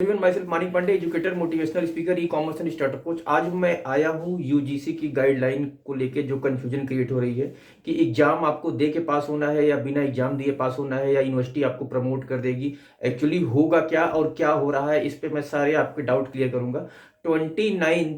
My self Manik Pandey, educator, motivational speaker, e commerce and startup coach. आज मैं आया हूँ यूजीसी की गाइडलाइन को लेके जो कंफ्यूजन क्रिएट हो रही है कि एग्जाम आपको दे के पास होना है या बिना एग्जाम दिए पास होना है या यूनिवर्सिटी आपको प्रमोट कर देगी। एक्चुअली होगा क्या और क्या हो रहा है, इस पे मैं सारे आपके डाउट क्लियर करूंगा। 29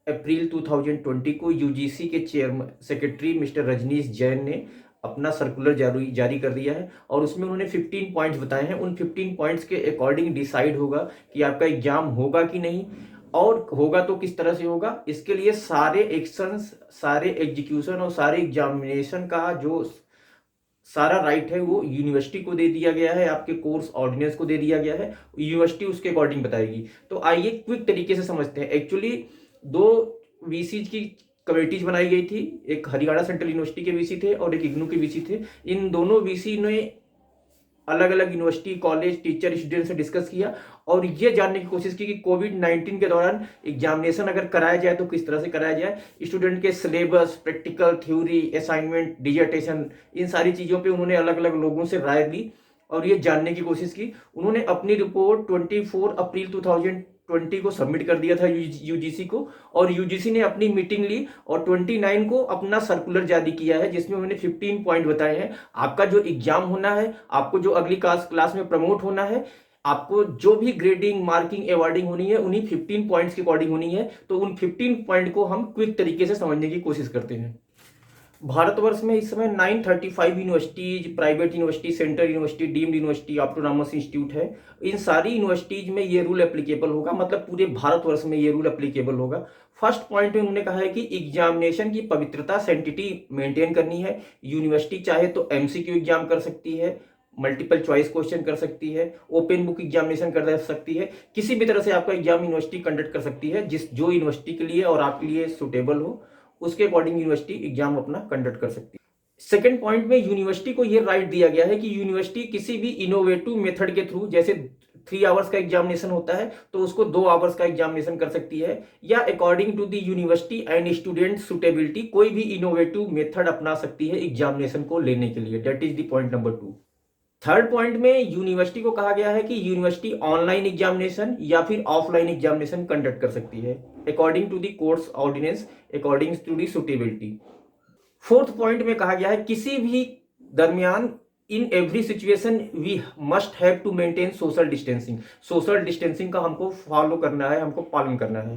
अप्रैल 2020 को यूजीसी के chairman secretary mister Rajneesh Jain ने अपना सर्कुलर जारी कर दिया है और उसमें उन्होंने 15 पॉइंट्स बताए हैं। उन 15 पॉइंट्स के अकॉर्डिंग डिसाइड होगा कि आपका एग्जाम होगा कि नहीं, और होगा तो किस तरह से होगा। इसके लिए सारे एक्शंस, सारे एग्जीक्यूशन और सारे एग्जामिनेशन का जो सारा राइट है वो यूनिवर्सिटी को दे दिया गया है, आपके कोर्स ऑर्डिनेंस को दे दिया गया है। यूनिवर्सिटी उसके अकॉर्डिंग बताएगी। तो आइए क्विक तरीके से समझते हैं। एक्चुअली दो वीसीज की कमेटीज बनाई गई थी, एक हरियाणा सेंट्रल यूनिवर्सिटी के वीसी थे और एक इग्नू के वीसी थे। इन दोनों वीसी ने अलग अलग यूनिवर्सिटी, कॉलेज, टीचर, स्टूडेंट से डिस्कस किया और ये जानने की कोशिश की कि कोविड-19 के दौरान एग्जामिनेशन अगर कराया जाए तो किस तरह से कराया जाए। स्टूडेंट के syllabus, practical, theory, assignment, dissertation, इन सारी चीज़ों पे उन्होंने अलग अलग लोगों से राय ली और ये जानने की कोशिश की। उन्होंने अपनी रिपोर्ट 24 अप्रैल 2020 को सबमिट कर दिया था यूजीसी को, और यूजीसी ने अपनी मीटिंग ली और 29 को अपना सर्कुलर जारी किया है जिसमें उन्होंने 15 पॉइंट बताए हैं। आपका जो एग्जाम होना है, आपको जो अगली क्लास में प्रमोट होना है, आपको जो भी ग्रेडिंग, मार्किंग, अवार्डिंग होनी है, उन्हीं 15 पॉइंट्स के अकॉर्डिंग होनी है। तो उन 15 पॉइंट को हम क्विक तरीके से समझने की कोशिश करते हैं। भारतवर्ष में इस समय 935 universities, private university, central university, deemed university, autonomous institute है। इन सारी यूनिवर्सिटीज में ये रूल एप्लीकेबल होगा, मतलब पूरे भारतवर्ष में ये रूल एप्लीकेबल होगा। फर्स्ट पॉइंट में उन्होंने कहा है कि एग्जामिनेशन की पवित्रता, सेंटिटी मेंटेन करनी है। यूनिवर्सिटी चाहे तो एमसीक्यू एग्जाम कर सकती है, मल्टीपल चॉइस क्वेश्चन कर सकती है, ओपन बुक एग्जामिनेशन कर सकती है, किसी भी तरह से आपका एग्जाम यूनिवर्सिटी कंडक्ट कर सकती है जो यूनिवर्सिटी के लिए और आपके लिए सुटेबल हो, उसके अकॉर्डिंग यूनिवर्सिटी एग्जाम अपना कंडक्ट कर सकती है। सेकेंड पॉइंट में यूनिवर्सिटी को यह राइट दिया गया है कि यूनिवर्सिटी किसी भी इनोवेटिव मेथड के थ्रू, जैसे 3 आवर्स का एग्जामिनेशन होता है तो उसको 2 आवर्स का एग्जामिनेशन कर सकती है, या according to the university and student suitability कोई भी इनोवेटिव मेथड अपना सकती है एग्जामिनेशन को लेने के लिए। That is the point number 2। Third point में यूनिवर्सिटी को कहा गया है कि यूनिवर्सिटी ऑनलाइन एग्जामिनेशन या फिर ऑफलाइन एग्जामिनेशन कंडक्ट कर सकती है according to the course ordinance, according to the suitability. Fourth point में कहा गया है किसी भी दरमियान, in every situation we must have to maintain social distancing. Social distancing का हमको फॉलो करना है, हमको पालन करना है।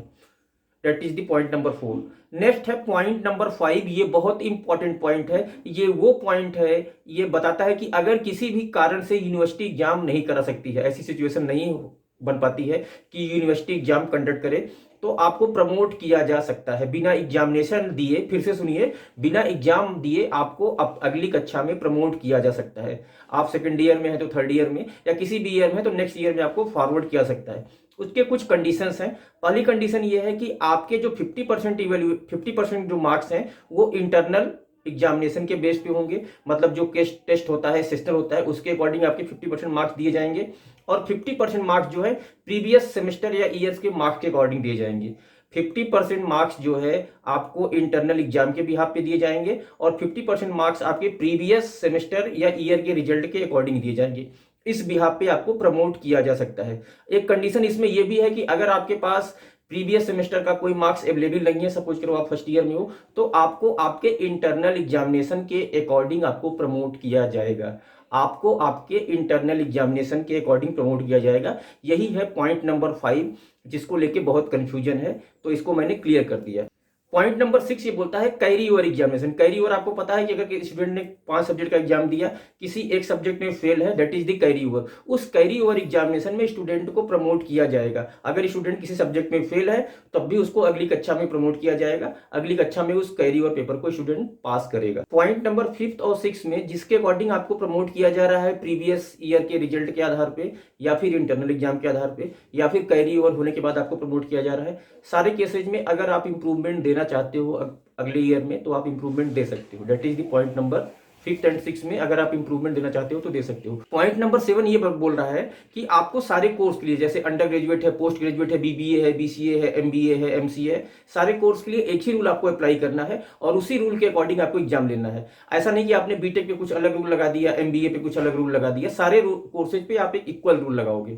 That is the point number 4। Next है पॉइंट नंबर 5। ये बहुत इंपॉर्टेंट पॉइंट है। ये वो पॉइंट है, ये बताता है कि अगर किसी भी कारण से यूनिवर्सिटी एग्जाम नहीं करा सकती है, ऐसी सिचुएशन नहीं बन पाती है कि यूनिवर्सिटी एग्जाम कंडक्ट करे, तो आपको प्रमोट किया जा सकता है बिना एग्जामिनेशन दिए। फिर से सुनिए, बिना एग्जाम दिए आपको अगली कक्षा में प्रमोट किया जा सकता है। आप सेकंड ईयर में है तो थर्ड ईयर में, या किसी भी ईयर में तो नेक्स्ट ईयर में आपको फॉरवर्ड किया सकता है। उसके कुछ कंडीशंस हैं। पहली कंडीशन ये है कि आपके जो 50% जो मार्क्स हैं वो इंटरनल एग्जामिनेशन के बेस पे होंगे, मतलब जो टेस्ट होता है, सेस्टर होता है, उसके अकॉर्डिंग आपके 50% मार्क्स दिए जाएंगे, और 50% मार्क्स जो है प्रीवियस सेमेस्टर या ईयर्स के मार्क्स के अकॉर्डिंग दिए जाएंगे। 50% मार्क्स जो है आपको इंटरनल एग्जाम के बिहाफ पे दिए जाएंगे और 50% मार्क्स आपके प्रीवियस सेमेस्टर या ईयर के रिजल्ट के अकॉर्डिंग दिए जाएंगे। इस बिहाफ पे आपको प्रमोट किया जा सकता है। एक कंडीशन इसमें यह भी है कि अगर आपके पास प्रीवियस सेमेस्टर का कोई मार्क्स अवेलेबल नहीं है, सपोज करो आप फर्स्ट ईयर में हो, तो आपको आपके इंटरनल एग्जामिनेशन के अकॉर्डिंग आपको प्रमोट किया जाएगा। आपको आपके इंटरनल एग्जामिनेशन के अकॉर्डिंग प्रमोट किया जाएगा। यही है पॉइंट नंबर 5, जिसको लेके बहुत कंफ्यूजन है, तो इसको मैंने क्लियर कर दिया। पॉइंट नंबर 6 ये बोलता है carry over examination. Carry over आपको पता है कि अगर स्टूडेंट ने 5 सब्जेक्ट का एग्जाम दिया, किसी एक सब्जेक्ट में फेल है, that is the carry over. उस कैरी ओवर एग्जामिनेशन में स्टूडेंट को प्रमोट किया जाएगा। अगर स्टूडेंट किसी सब्जेक्ट में फेल है तब भी उसको अगली कक्षा में प्रमोट किया जाएगा। अगली कक्षा में उस कैरी ओवर पेपर को स्टूडेंट पास करेगा। पॉइंट नंबर 5 और 6 में जिसके अकॉर्डिंग आपको प्रमोट किया जा रहा है, प्रीवियस ईयर के रिजल्ट के आधार पे या फिर इंटरनल एग्जाम के आधार पे या फिर कैरी ओवर होने के बाद आपको प्रमोट किया जा रहा है। सारे केसेज में अगर आप इंप्रूवमेंट देना चाहते हो अगले ईयर में तो आप इंप्रूवमेंट दे सकते हो। That is the point number 5 and 6 में अगर आप इंप्रूवमेंट देना चाहते हो तो दे सकते हो। पॉइंट नंबर 7 ये बोल रहा है कि आपको सारे कोर्स के लिए, जैसे अंडर ग्रेजुएट है, पोस्ट ग्रेजुएट है, बीबीए है, बीसीए है, एमबीए है, एमसीए है, सारे कोर्स के लिए एक ही रूल आपको अप्लाई करना है और उसी रूल के अकॉर्डिंग आपको एग्जाम लेना है। ऐसा नहीं कि आपने बीटेक पे कुछ अलग रूल लगा दिया, एमबीए पे कुछ अलग रूल लगा दिया। सारे कोर्सेज पे आप एक इक्वल रूल लगाओगे।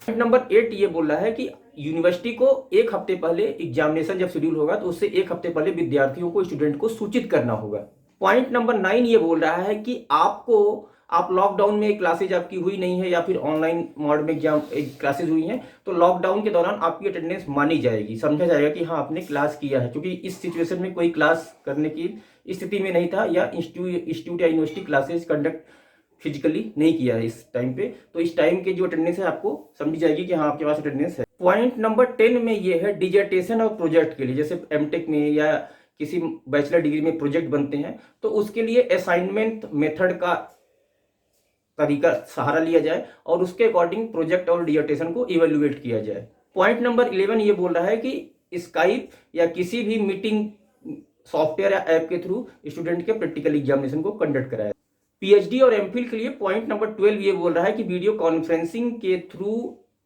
पॉइंट नंबर 8 ये बोल रहा है कि यूनिवर्सिटी को एक हफ्ते पहले एग्जामिनेशन जब शेड्यूल होगा तो उससे एक हफ्ते पहले विद्यार्थियों को, स्टूडेंट को सूचित करना होगा। पॉइंट नंबर 9 ये बोल रहा है कि आप लॉकडाउन में क्लासेज आपकी हुई नहीं है या फिर ऑनलाइन मोड में एग्जाम क्लासेज हुई हैं, तो लॉकडाउन के दौरान आपकी अटेंडेंस मानी जाएगी, समझा जाएगा कि हाँ आपने क्लास किया है, क्योंकि इस सिचुएशन में कोई क्लास करने की स्थिति में नहीं था या इंस्टीट्यूट या यूनिवर्सिटी क्लासेज कंडक्ट फिजिकली नहीं किया है इस टाइम पे, तो इस टाइम के जो अटेंडेंस है आपको समझी जाएगी कि हाँ आपके पास अटेंडेंस है। पॉइंट नंबर 10 में ये है डिजर्टेशन और प्रोजेक्ट के लिए, जैसे एमटेक में या किसी बैचलर डिग्री में प्रोजेक्ट बनते हैं तो उसके लिए असाइनमेंट मेथड का तरीका सहारा लिया जाए और उसके अकॉर्डिंग प्रोजेक्ट और डिजर्टेशन को इवेल्युएट किया जाए। पॉइंट नंबर 11 ये बोल रहा है कि स्काइप या किसी भी मीटिंग सॉफ्टवेयर या ऐप के थ्रू स्टूडेंट के प्रैक्टिकल एग्जामिनेशन को कंडक्ट कराया। पीएचडी और एमफिल के लिए पॉइंट नंबर 12 ये बोल रहा है कि वीडियो कॉन्फ्रेंसिंग के थ्रू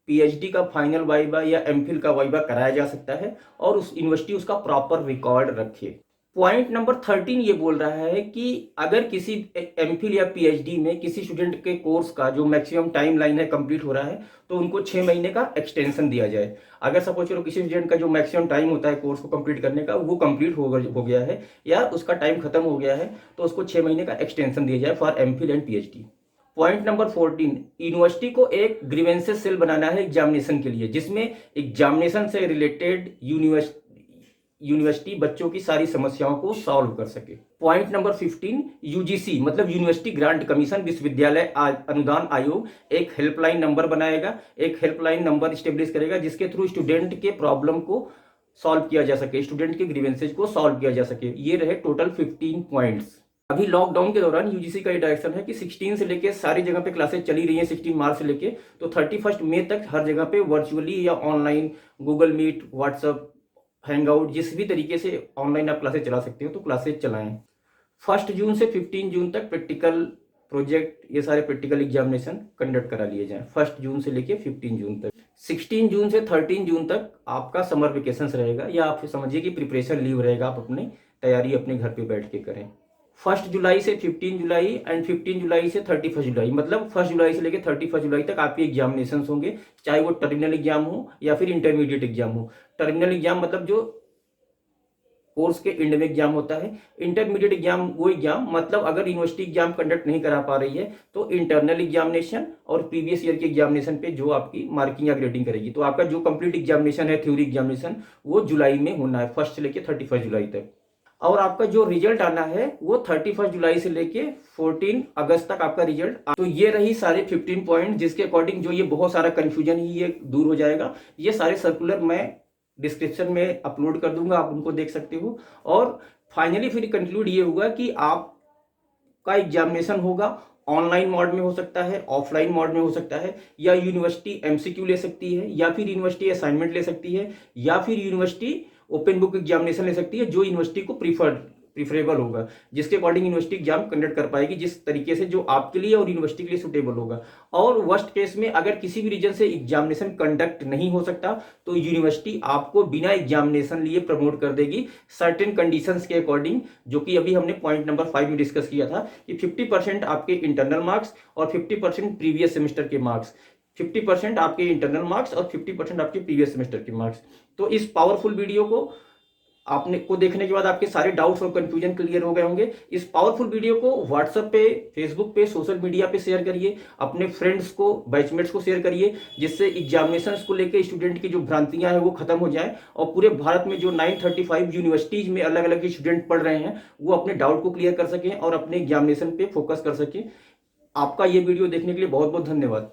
पीएचडी का फाइनल वाइवा या एमफिल का वाइवा कराया जा सकता है और उस यूनिवर्सिटी उसका प्रॉपर रिकॉर्ड रखे। पॉइंट नंबर 13 ये बोल रहा है कि अगर किसी एमफिल या पीएचडी में किसी स्टूडेंट के कोर्स का जो मैक्सिमम टाइम लाइन है कंप्लीट हो रहा है तो उनको 6 महीने का एक्सटेंशन दिया जाए। अगर सपोज करो किसी स्टूडेंट का जो मैक्सिमम टाइम होता है कोर्स को कंप्लीट करने का वो कंप्लीट हो गया है या उसका टाइम खत्म हो गया है तो उसको 6 महीने का एक्सटेंशन दिया जाए for MPhil and PhD. Point number 14, university को एक ग्रीवेंसेस सेल बनाना है एग्जामिनेशन के लिए, जिसमें एग्जामिनेशन से रिलेटेड यूनिवर्सिटी बच्चों की सारी समस्याओं को सॉल्व कर सके। पॉइंट नंबर 15, यूजीसी मतलब यूनिवर्सिटी ग्रांट कमीशन, विश्वविद्यालय अनुदान आयोग एक हेल्पलाइन नंबर बनाएगा, एक हेल्पलाइन नंबर स्टेब्लिश करेगा जिसके थ्रू स्टूडेंट के प्रॉब्लम को सॉल्व किया जा सके, स्टूडेंट के ग्रीवेंसेज को सॉल्व किया जा सके। ये रहे टोटल 15 पॉइंट्स। अभी लॉकडाउन के दौरान यूजीसी का ये डायरेक्शन है कि 16 से लेके सारी जगह पे क्लासेस चली रही हैं, 16 मार्च से लेके तो 31 मई तक हर जगह पे वर्चुअली या online Google Meet, WhatsApp, Hangout जिस भी तरीके से ऑनलाइन आप क्लासेस चला सकते हो तो क्लासेस चलाएं। 1 जून से 15 जून तक प्रैक्टिकल प्रोजेक्ट ये सारे प्रैक्टिकल एग्जामिनेशन कंडक्ट करा लिए जाएं 1 जून से लेके 15 जून तक। 16 जून से 13 जून तक आपका समर वेकेशन रहेगा या आप समझिए कि प्रिपरेशन लीव रहेगा, आप अपनी तैयारी अपने घर पे बैठ के करें। 1 जुलाई से 15 जुलाई एंड 15 जुलाई से 31 जुलाई, मतलब 1 जुलाई से लेकर 31 जुलाई तक आपके एग्जामिनेशन होंगे, चाहे वो टर्मिनल एग्जाम हो या फिर इंटरमीडिएट एग्जाम हो। टर्मिनल एग्जाम मतलब जो कोर्स के एंड में एग्जाम होता है, इंटरमीडिएट एग्जाम वो एग्जाम मतलब अगर यूनिवर्सिटी एग्जाम कंडक्ट नहीं करा पा रही है तो इंटरनल एग्जामिनेशन और प्रीवियस ईयर के एग्जामिनेशन पे जो आपकी मार्किंग या ग्रेडिंग करेगी, तो आपका जो कंप्लीट एग्जामिनेशन है थ्योरी एग्जामिनेशन वो जुलाई में होना है 1 से लेकर 31 जुलाई तक। और आपका जो रिजल्ट आना है वो 31 जुलाई से लेके 14 अगस्त तक आपका रिजल्ट। तो ये रही सारे 15 पॉइंट जिसके अकॉर्डिंग जो ये बहुत सारा कंफ्यूजन ही ये दूर हो जाएगा। ये सारे सर्कुलर मैं डिस्क्रिप्शन में अपलोड कर दूंगा, आप उनको देख सकते हो। और फाइनली फिर कंक्लूड ये होगा कि आपका एग्जामिनेशन होगा ऑनलाइन मोड में हो सकता है, ऑफलाइन मोड में हो सकता है, या यूनिवर्सिटी एमसीक्यू ले सकती है, या फिर यूनिवर्सिटी असाइनमेंट ले सकती है, या फिर यूनिवर्सिटी ओपन बुक एग्जामिनेशन ले सकती है, जो यूनिवर्सिटी को प्रीफरेबल होगा, जिसके अकॉर्डिंग यूनिवर्सिटी एग्जाम कंडक्ट कर पाएगी जिस तरीके से जो आपके लिए और यूनिवर्सिटी के लिए सुटेबल होगा। और वर्स्ट केस में अगर किसी भी रीजन से एग्जामिनेशन कंडक्ट नहीं हो सकता तो यूनिवर्सिटी आपको बिना एग्जामिनेशन लिए प्रमोट कर देगी सर्टेन कंडीशंस के अकॉर्डिंग, जो कि अभी हमने पॉइंट नंबर 5 में डिस्कस किया था कि 50% आपके इंटरनल मार्क्स और 50% प्रीवियस सेमेस्टर के मार्क्स, 50% आपके इंटरनल मार्क्स और 50% आपके प्रीवियस सेमेस्टर के मार्क्स। तो इस पावरफुल वीडियो को आपने को देखने के बाद आपके सारे डाउट्स और कंफ्यूजन क्लियर हो गए होंगे। इस पावरफुल वीडियो को व्हाट्सएप पे, फेसबुक पे, सोशल मीडिया पे शेयर करिए, अपने फ्रेंड्स को, बैचमेट्स को शेयर करिए, जिससे एग्जामिनेशंस को लेकर स्टूडेंट की जो भ्रांतियां हैं वो खत्म हो जाए और पूरे भारत में जो 935 यूनिवर्सिटीज में अलग अलग स्टूडेंट पढ़ रहे हैं वो अपने डाउट को क्लियर कर सकें और अपने एग्जामिनेशन पे फोकस कर सकें। आपका ये वीडियो देखने के लिए बहुत बहुत धन्यवाद।